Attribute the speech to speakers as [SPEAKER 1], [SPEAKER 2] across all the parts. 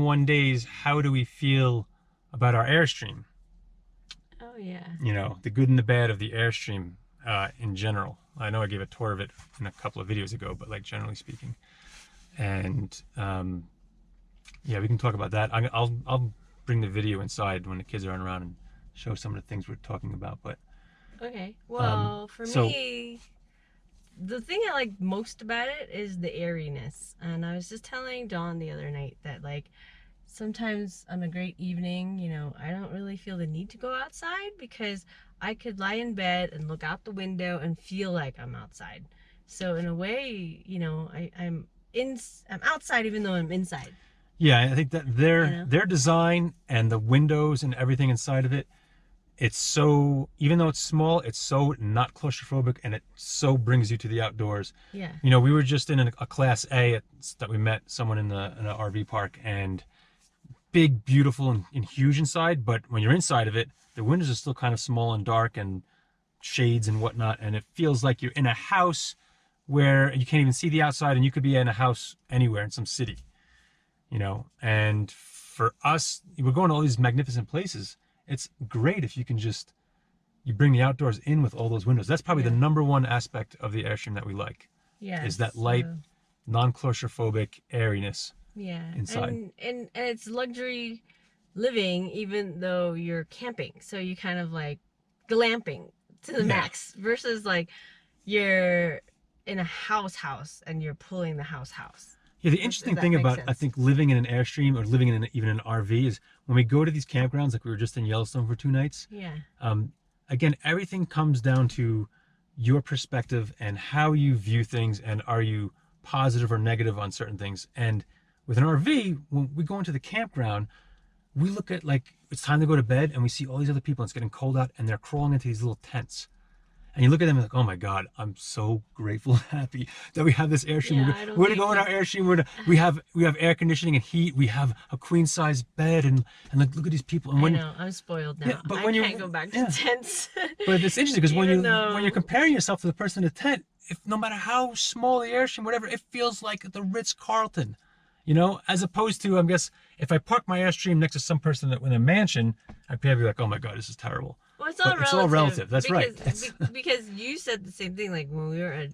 [SPEAKER 1] 101 days, how do we feel about our Airstream?
[SPEAKER 2] Oh yeah.
[SPEAKER 1] You know, the good and the bad of the Airstream in general. I know I gave a tour of it in a couple of videos ago, but like generally speaking. And yeah, we can talk about that. I'll bring the video inside when the kids aren't around and show some of the things we're talking about. But
[SPEAKER 2] Okay. Well, for
[SPEAKER 1] so
[SPEAKER 2] me, the thing I like most about it is the airiness. And I was just telling Dawn the other night that like sometimes on a great evening, you know, I don't really feel the need to go outside because I could lie in bed and look out the window and feel like I'm outside. So in a way, you know, I'm outside even though I'm inside.
[SPEAKER 1] yeah, I think that
[SPEAKER 2] You know?
[SPEAKER 1] their design and the windows and everything inside of it, it's so, even though it's small, it's so not claustrophobic, and it so brings you to the outdoors.
[SPEAKER 2] Yeah.
[SPEAKER 1] You know, we were just in a class A that we met someone in an RV park, and big, beautiful, and huge inside. But when you're inside of it, the windows are still kind of small and dark and shades and whatnot, and it feels like you're in a house where you can't even see the outside, and you could be in a house anywhere in some city, you know. And for us, we're going to all these magnificent places. It's great if you can just, you bring the outdoors in with all those windows. That's probably the number one aspect of the Airstream that we like.
[SPEAKER 2] Yeah.
[SPEAKER 1] Is that light, non-claustrophobic airiness.
[SPEAKER 2] Yeah.
[SPEAKER 1] Inside.
[SPEAKER 2] And it's luxury living even though you're camping. So you kind of like glamping to the max versus like you're in a house and you're pulling the house.
[SPEAKER 1] Yeah, the interesting thing about, I think, living in an Airstream or living in even an RV is when we go to these campgrounds, like we were just in Yellowstone for 2 nights.
[SPEAKER 2] Yeah.
[SPEAKER 1] Again, everything comes down to your perspective and how you view things, and are you positive or negative on certain things. And with an RV, when we go into the campground, we look at like it's time to go to bed, and we see all these other people, and it's getting cold out, and they're crawling into these little tents. And you look at them and like, oh my God, I'm so grateful and happy that we have this Airstream.
[SPEAKER 2] Yeah,
[SPEAKER 1] we're gonna go in our Airstream. We have air conditioning and heat. We have a queen size bed, and like look at these people. And
[SPEAKER 2] I know, I'm spoiled now. Yeah,
[SPEAKER 1] but
[SPEAKER 2] I
[SPEAKER 1] when
[SPEAKER 2] can't go back to tents.
[SPEAKER 1] But it's interesting because when
[SPEAKER 2] though...
[SPEAKER 1] you're comparing yourself to the person in the tent, if no matter how small the Airstream, whatever, it feels like the Ritz-Carlton, you know, as opposed to, I guess, if I park my Airstream next to some person in a mansion, I'd probably be like, oh my God, this is terrible.
[SPEAKER 2] Well, it's all relative.
[SPEAKER 1] It's all relative. That's right.
[SPEAKER 2] Because you said the same thing. Like when we were at,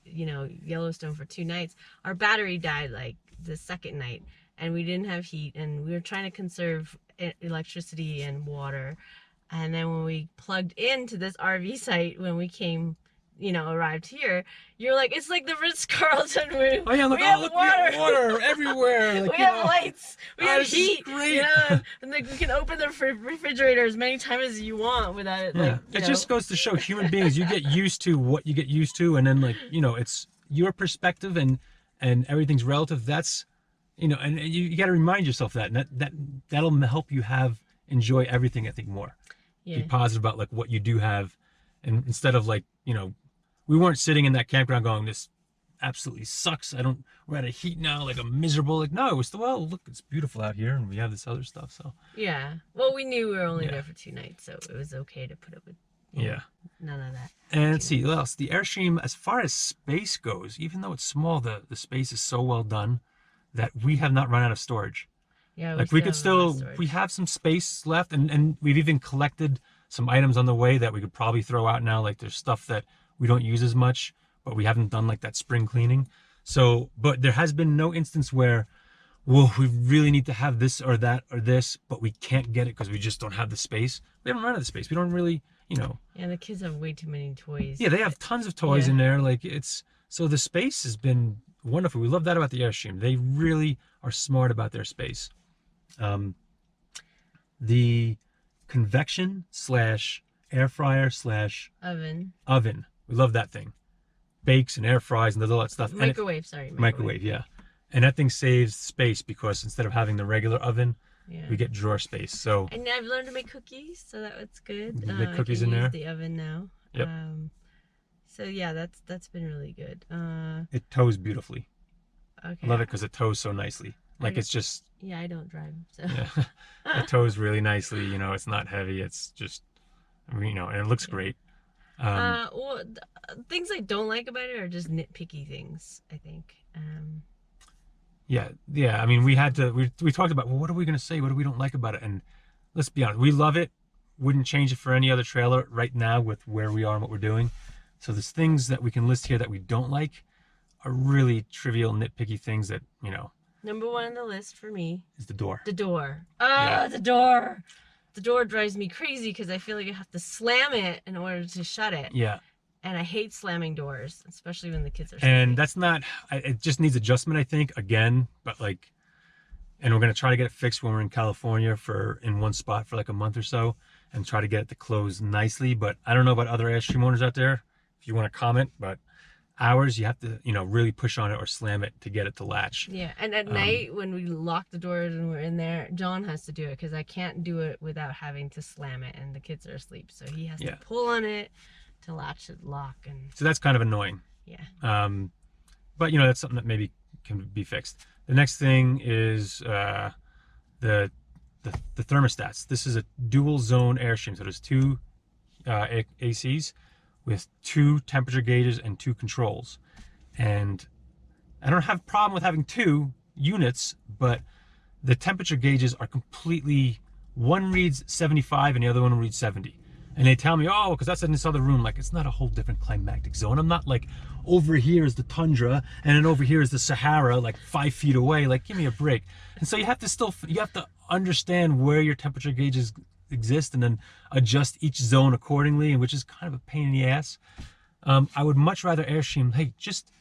[SPEAKER 2] you know, Yellowstone for 2 nights, our battery died like the second night, and we didn't have heat, and we were trying to conserve electricity and water. And then when we plugged into this RV site, when we came, you know, arrived here, you're like, it's like the Ritz-Carlton.
[SPEAKER 1] Oh yeah, look, we have water everywhere. Like,
[SPEAKER 2] we have lights, we have heat.
[SPEAKER 1] Great.
[SPEAKER 2] You know, and like we can open the refrigerator as many times as you want without it.
[SPEAKER 1] Yeah,
[SPEAKER 2] like,
[SPEAKER 1] it just goes to show human beings, you get used to what you get used to, and then like, you know, it's your perspective, and everything's relative. That's, you know, and you got to remind yourself that, and that'll help you enjoy everything, I think, more. Yeah. Be positive about like what you do have, and instead of like, you know, we weren't sitting in that campground going, this absolutely sucks. We're out of heat now. Like I'm miserable. Like, no, it was well, look, it's beautiful out here, and we have this other stuff. So
[SPEAKER 2] yeah. Well, we knew we were only there for 2 nights, so it was okay to put up with none of that.
[SPEAKER 1] And let's see what else. The Airstream, as far as space goes, even though it's small, the space is so well done that we have not run out of storage.
[SPEAKER 2] Yeah,
[SPEAKER 1] like we have some space left, and we've even collected some items on the way that we could probably throw out now. Like there's stuff that we don't use as much, but we haven't done like that spring cleaning. So, but there has been no instance where, whoa, we really need to have this or that or this, but we can't get it because we just don't have the space. We haven't run out of space. We don't really, you know.
[SPEAKER 2] Yeah, the kids have way too many toys.
[SPEAKER 1] Yeah, they have tons of toys in there. Like so the space has been wonderful. We love that about the Airstream. They really are smart about their space. The convection / air fryer / oven. We love that thing. Bakes and air fries and does all that stuff.
[SPEAKER 2] Microwave.
[SPEAKER 1] Microwave, yeah. And that thing saves space because instead of having the regular oven, we get drawer space. So.
[SPEAKER 2] And I've learned to make cookies, so that's good.
[SPEAKER 1] You make cookies in there.
[SPEAKER 2] The oven now.
[SPEAKER 1] Yep.
[SPEAKER 2] So yeah, that's been really good.
[SPEAKER 1] It tows beautifully.
[SPEAKER 2] Okay.
[SPEAKER 1] I love it because it tows so nicely. Like it's just.
[SPEAKER 2] Yeah, I don't drive, so.
[SPEAKER 1] Yeah. It tows really nicely. You know, it's not heavy. It's just, you know, and it looks great.
[SPEAKER 2] Well, things I don't like about it are just nitpicky things, I think.
[SPEAKER 1] Yeah. I mean, we talked about, well, what are we gonna say? What do we don't like about it? And let's be honest, we love it. Wouldn't change it for any other trailer right now with where we are and what we're doing. So there's things that we can list here that we don't like are really trivial, nitpicky things that,
[SPEAKER 2] Number one on the list for me
[SPEAKER 1] is the door.
[SPEAKER 2] the door.
[SPEAKER 1] Yeah.
[SPEAKER 2] The door. The door drives me crazy because I feel like I have to slam it in order to shut it.
[SPEAKER 1] Yeah.
[SPEAKER 2] And I hate slamming doors, especially when the kids are sleeping.
[SPEAKER 1] And that's not, it just needs adjustment, I think, again, but and we're going to try to get it fixed when we're in California in one spot for like a month or so and try to get it to close nicely. But I don't know about other Airstream owners out there, if you want to comment, but ours, you have to, really push on it or slam it to get it to latch.
[SPEAKER 2] Yeah, and at night when we lock the doors and we're in there, John has to do it because I can't do it without having to slam it and the kids are asleep. So he has to pull on it to latch it lock. And
[SPEAKER 1] so that's kind of annoying.
[SPEAKER 2] Yeah.
[SPEAKER 1] But that's something that maybe can be fixed. The next thing is the thermostats. This is a dual zone Airstream. So there's two ACs with two temperature gauges and two controls. And I don't have a problem with having two units, but the temperature gauges are completely, one reads 75 and the other one reads 70. And they tell me, oh, because that's in this other room. Like, it's not a whole different climatic zone. I'm not like, over here is the tundra, and then over here is the Sahara, like 5 feet away. Like, give me a break. And so you have to understand where your temperature gauges exist and then adjust each zone accordingly, and which is kind of a pain in the ass. I would much rather Airstream, hey, just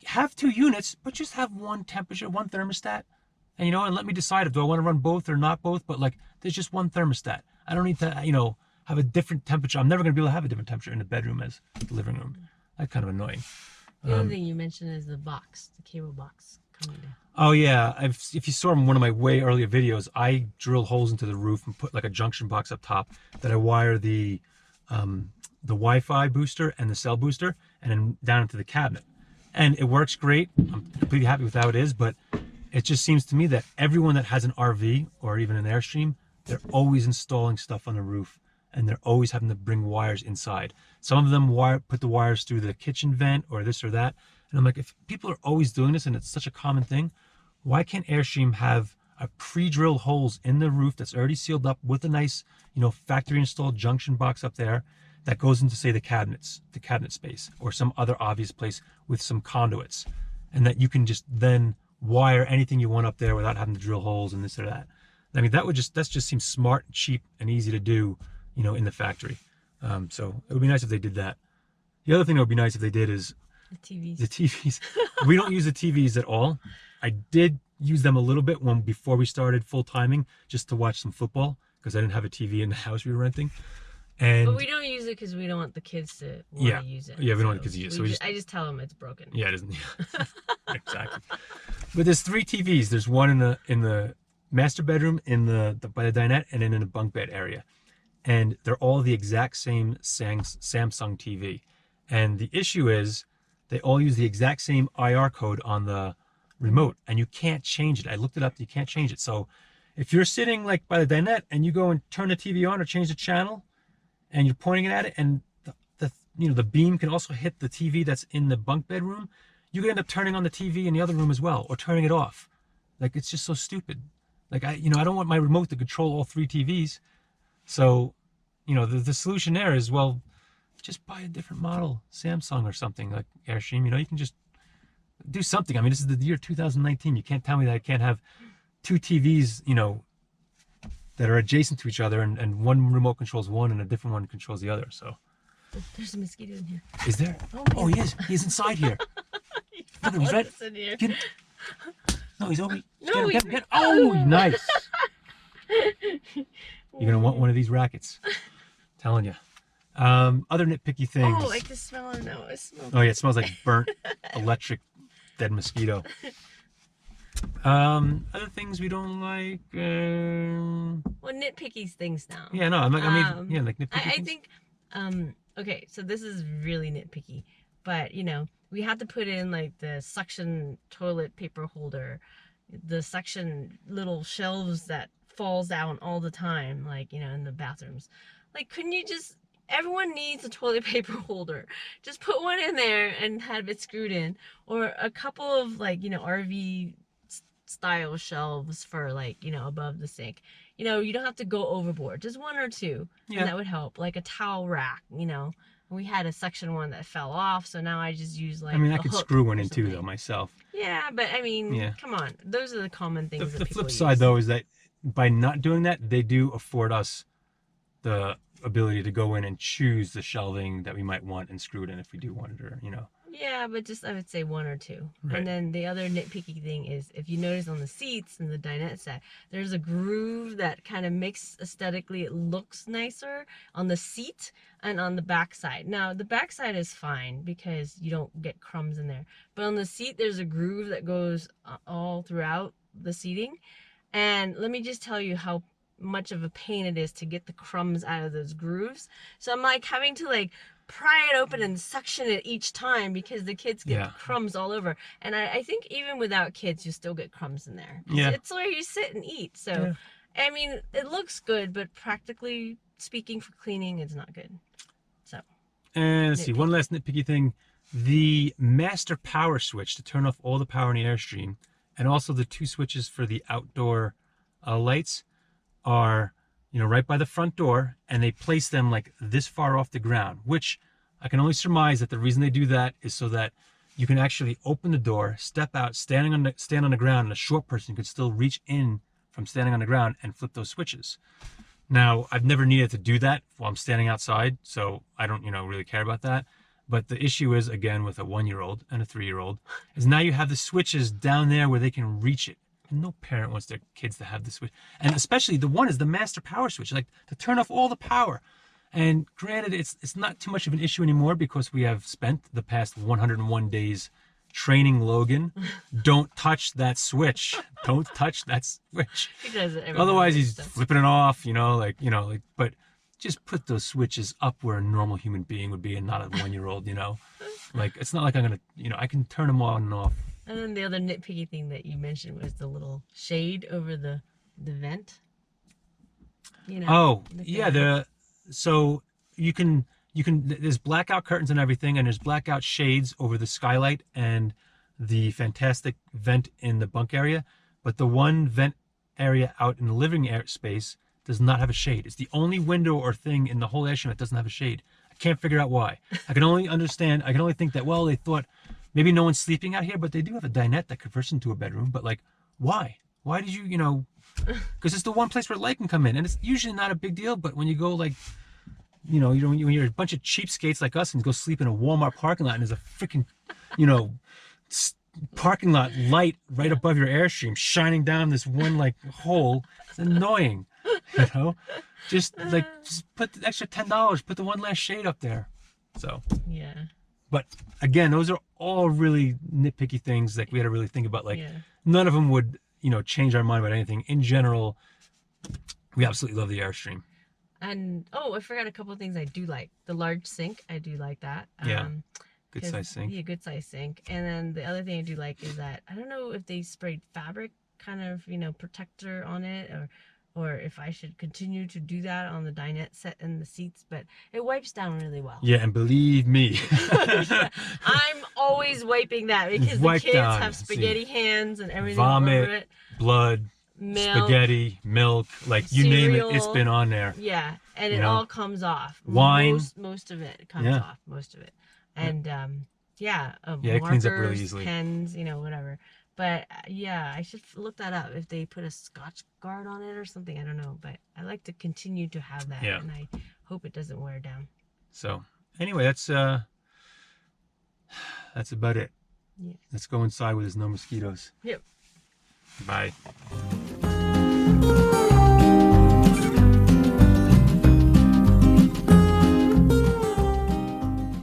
[SPEAKER 1] have two units, but just have one temperature, one thermostat. And, and let me decide if do I want to run both or not both, but like, there's just one thermostat. I don't need to, have a different temperature. I'm never going to be able to have a different temperature in the bedroom as the living room. That's kind of annoying.
[SPEAKER 2] The other thing you mentioned is the cable box coming down.
[SPEAKER 1] Oh yeah, if you saw in one of my way earlier videos, I drill holes into the roof and put like a junction box up top that I wire the Wi-Fi booster and the cell booster and then down into the cabinet. And it works great. I'm completely happy with how it is, but it just seems to me that everyone that has an RV or even an Airstream, they're always installing stuff on the roof. And they're always having to bring wires inside. Some of them put the wires through the kitchen vent or this or that. And I'm like, if people are always doing this and it's such a common thing, why can't Airstream have a pre-drilled holes in the roof that's already sealed up with a nice, factory installed junction box up there that goes into, say, the cabinet space or some other obvious place with some conduits, and that you can just then wire anything you want up there without having to drill holes and this or that. I mean, that just seems smart, cheap, and easy to do, in the factory. So it would be nice if they did that. The other thing that would be nice if they did is
[SPEAKER 2] the TVs.
[SPEAKER 1] The TVs. We don't use the TVs at all. I did use them a little bit before we started full timing, just to watch some football because I didn't have a TV in the house we were renting. But
[SPEAKER 2] we don't use it because we don't want the kids to want to use it.
[SPEAKER 1] Yeah, we don't want the kids to use it.
[SPEAKER 2] I just tell them it's broken.
[SPEAKER 1] Yeah, it isn't. Exactly. But there's 3 TVs. There's one in the master bedroom, by the dinette, and then in the bunk bed area. And they're all the exact same Samsung TV. And the issue is they all use the exact same IR code on the remote, and you can't change it. I looked it up, you can't change it. So if you're sitting like by the dinette and you go and turn the TV on or change the channel and you're pointing it at it, and the beam can also hit the TV that's in the bunk bedroom, you could end up turning on the TV in the other room as well, or turning it off. Like, it's just so stupid. Like, I don't want my remote to control all 3 TVs. So, the solution there is, well, just buy a different model, Samsung or something like Airstream. You can just do something. I mean, this is the year 2019. You can't tell me that I can't have 2 TVs, that are adjacent to each other, and one remote controls one and a different one controls the other. So
[SPEAKER 2] there's a mosquito in here.
[SPEAKER 1] Is there? Oh, he is. He's inside here. Look, he's right.
[SPEAKER 2] In here.
[SPEAKER 1] No, he's over.
[SPEAKER 2] No,
[SPEAKER 1] get him. Oh, nice. You're gonna want one of these rackets. Telling you. Other nitpicky things.
[SPEAKER 2] Oh, I can smell it now. It smells.
[SPEAKER 1] Oh yeah, it smells like burnt electric dead mosquito. Other things we don't like.
[SPEAKER 2] Well, nitpicky things now.
[SPEAKER 1] Yeah, no, like nitpicky.
[SPEAKER 2] I think. Okay, so this is really nitpicky, but we have to put in like the suction toilet paper holder, the suction little shelves that falls down all the time, like in the bathrooms. Like, couldn't you just? Everyone needs a toilet paper holder. Just put one in there and have it screwed in, or a couple of RV style shelves for like, you know, above the sink. You know, you don't have to go overboard. Just one or two,
[SPEAKER 1] Yeah.
[SPEAKER 2] and that would help. Like a towel rack, you know. We had a section one that fell off, so now I just use like
[SPEAKER 1] I mean, I
[SPEAKER 2] a
[SPEAKER 1] could
[SPEAKER 2] hook
[SPEAKER 1] screw one
[SPEAKER 2] or
[SPEAKER 1] in too, though,
[SPEAKER 2] something.
[SPEAKER 1] myself.
[SPEAKER 2] Yeah, but I mean,
[SPEAKER 1] Yeah.
[SPEAKER 2] come on. Those are the common things that
[SPEAKER 1] The
[SPEAKER 2] people
[SPEAKER 1] flip side,
[SPEAKER 2] use.
[SPEAKER 1] though, is that by not doing that, they do afford us the ability to go in and choose the shelving that we might want and screw it in if we do want it, or, you know.
[SPEAKER 2] Yeah, but just I would say one or two.
[SPEAKER 1] Right.
[SPEAKER 2] And then the other nitpicky thing is if you notice on the seats in the dinette set, there's a groove that kind of makes aesthetically it looks nicer on the seat and on the back side. Now the back side is fine because you don't get crumbs in there. But on the seat there's a groove that goes all throughout the seating. And let me just tell you how much of a pain it is to get the crumbs out of those grooves. So I'm like having to like pry it open and suction it each time because the kids get crumbs all over. And I think even without kids, you still get crumbs in there.
[SPEAKER 1] Yeah.
[SPEAKER 2] It's where you sit and eat. So, I mean, it looks good, but practically speaking for cleaning, it's not good. So.
[SPEAKER 1] And let's see, one last nitpicky thing. The master power switch to turn off all the power in the Airstream, and also the two switches for the outdoor lights are, you know, right by the front door, and they place them like this far off the ground, which I can only surmise that the reason they do that is so that you can actually open the door, step out, stand on the ground, and a short person could still reach in from standing on the ground and flip those switches. Now, I've never needed to do that while I'm standing outside, so I don't, you know, really care about that. But the issue is, again, with a 1-year-old and a 3-year-old, is now you have the switches down there where they can reach it. And no parent wants their kids to have the switch. And especially the one is the master power switch, like to turn off all the power. And granted, it's not too much of an issue anymore because we have spent the past 101 days training Logan. Don't touch that switch. Don't touch that switch.
[SPEAKER 2] He does it.
[SPEAKER 1] Otherwise, he's flipping it off, but just put those switches up where a normal human being would be and not a 1-year-old, you know? Like, it's not like I'm going to, you know, I can turn them on and off.
[SPEAKER 2] And then the other nitpicky thing that you mentioned was the little shade over the vent. You know.
[SPEAKER 1] Oh, yeah. So you can there's blackout curtains and everything, and there's blackout shades over the skylight and the fantastic vent in the bunk area. But the one vent area out in the living space does not have a shade. It's the only window or thing in the whole Airstream that doesn't have a shade. I can't figure out why. I can only think that, well, they thought maybe no one's sleeping out here, but they do have a dinette that converts into a bedroom. But like, why? Why did you know? Because it's the one place where light can come in, and it's usually not a big deal. But when you go like, when you're a bunch of cheapskates like us and go sleep in a Walmart parking lot, and there's a freaking, parking lot light right above your Airstream shining down this one like hole, it's annoying. Just put the extra $10, put the one last shade up there. So
[SPEAKER 2] yeah.
[SPEAKER 1] But again, those are all really nitpicky things that we had to really think about. Like, none of them would, change our mind about anything. In general, we absolutely love the Airstream.
[SPEAKER 2] And I forgot a couple of things I do like. The large sink, I do like that.
[SPEAKER 1] Yeah. Good size sink.
[SPEAKER 2] Yeah, good size sink. And then the other thing I do like is that I don't know if they sprayed fabric kind of, protector on it, or if I should continue to do that on the dinette set and the seats, but it wipes down really well.
[SPEAKER 1] Yeah, and believe me,
[SPEAKER 2] I'm always wiping that because the kids have spaghetti hands and everything
[SPEAKER 1] vomit,
[SPEAKER 2] over it.
[SPEAKER 1] blood,
[SPEAKER 2] milk,
[SPEAKER 1] spaghetti, milk, like you name it, it's been on there.
[SPEAKER 2] Yeah, and it all comes off.
[SPEAKER 1] Wine,
[SPEAKER 2] most of it comes off. Most of it, and
[SPEAKER 1] it cleans up really easily.
[SPEAKER 2] Pens, whatever. But I should look that up if they put a Scotch guard on it or something. I don't know, but I like to continue to have that, and I hope it doesn't wear down.
[SPEAKER 1] So anyway, that's about it. Yeah. Let's go inside where there's no mosquitoes.
[SPEAKER 2] Yep.
[SPEAKER 1] Bye.